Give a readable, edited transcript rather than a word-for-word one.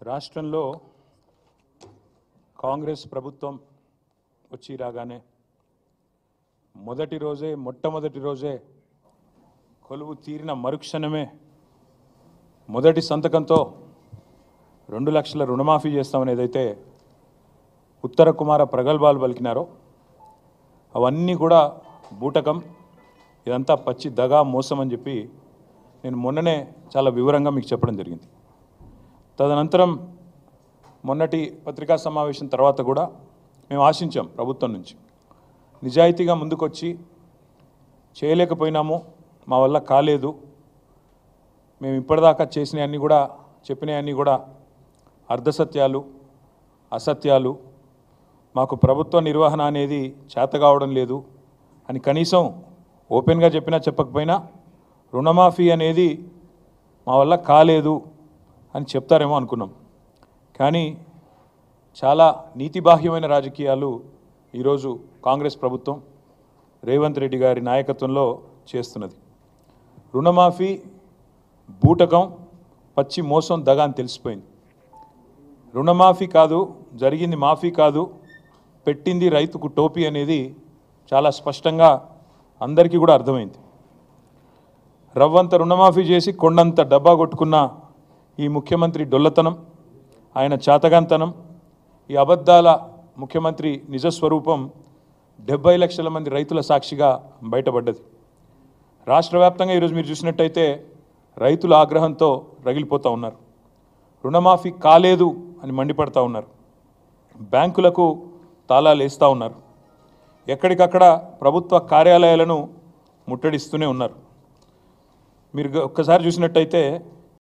రాష్ట్రంలో కాంగ్రెస్ ప్రభుత్వం వచ్చి రాగానే మొట్టమొదటి రోజే కొలువు తీరిన మరుక్షణమే మొదటి సంతకంతో 2 లక్షల రుణమాఫీ చేస్తామని ఏదైతే ఉత్తర కుమార ప్రగల్భాలు పలికినారో అవన్నీ కూడా బూటకం, ఇదంతా పచ్చి దగా మోసం అని చెప్పి నేను మొన్ననే చాలా వివరంగా మీకు చెప్పడం జరిగింది. తదనంతరం మొన్నటి పత్రికా సమావేశం తర్వాత కూడా మేము ఆశించాం ప్రభుత్వం నుంచి నిజాయితీగా ముందుకొచ్చి చేయలేకపోయినాము, మా వల్ల కాలేదు, మేము ఇప్పటిదాకా చేసినవన్నీ కూడా చెప్పినవన్నీ కూడా అర్ధసత్యాలు, అసత్యాలు, మాకు ప్రభుత్వ నిర్వహణ అనేది చేత కావడం లేదు అని కనీసం ఓపెన్గా చెప్పినా చెప్పకపోయినా రుణమాఫీ అనేది మా వల్ల కాలేదు అని చెప్తారేమో అనుకున్నాం. కానీ చాలా నీతిబాహ్యమైన రాజకీయాలు ఈరోజు కాంగ్రెస్ ప్రభుత్వం రేవంత్ రెడ్డి గారి నాయకత్వంలో చేస్తున్నది. రుణమాఫీ బూటకం, పచ్చి మోసం, దగా అని తెలిసిపోయింది. రుణమాఫీ కాదు, జరిగింది మాఫీ కాదు, పెట్టింది రైతుకు టోపీ అనేది చాలా స్పష్టంగా అందరికీ కూడా అర్థమైంది. రవ్వంత రుణమాఫీ చేసి కొండంత డబ్బా కొట్టుకున్న ఈ ముఖ్యమంత్రి డొల్లతనం, ఆయన చాతగాంతనం, ఈ అబద్ధాల ముఖ్యమంత్రి నిజస్వరూపం 70 లక్షల మంది రైతుల సాక్షిగా బయటపడ్డది. రాష్ట్ర వ్యాప్తంగా ఈరోజు మీరు చూసినట్టయితే రైతుల ఆగ్రహంతో రగిలిపోతూ ఉన్నారు. రుణమాఫీ కాలేదు అని మండిపడతా ఉన్నారు. బ్యాంకులకు తాళాలు వేస్తూ ఉన్నారు. ఎక్కడికక్కడ ప్రభుత్వ కార్యాలయాలను ముట్టడిస్తూనే ఉన్నారు. మీరు ఒక్కసారి చూసినట్టయితే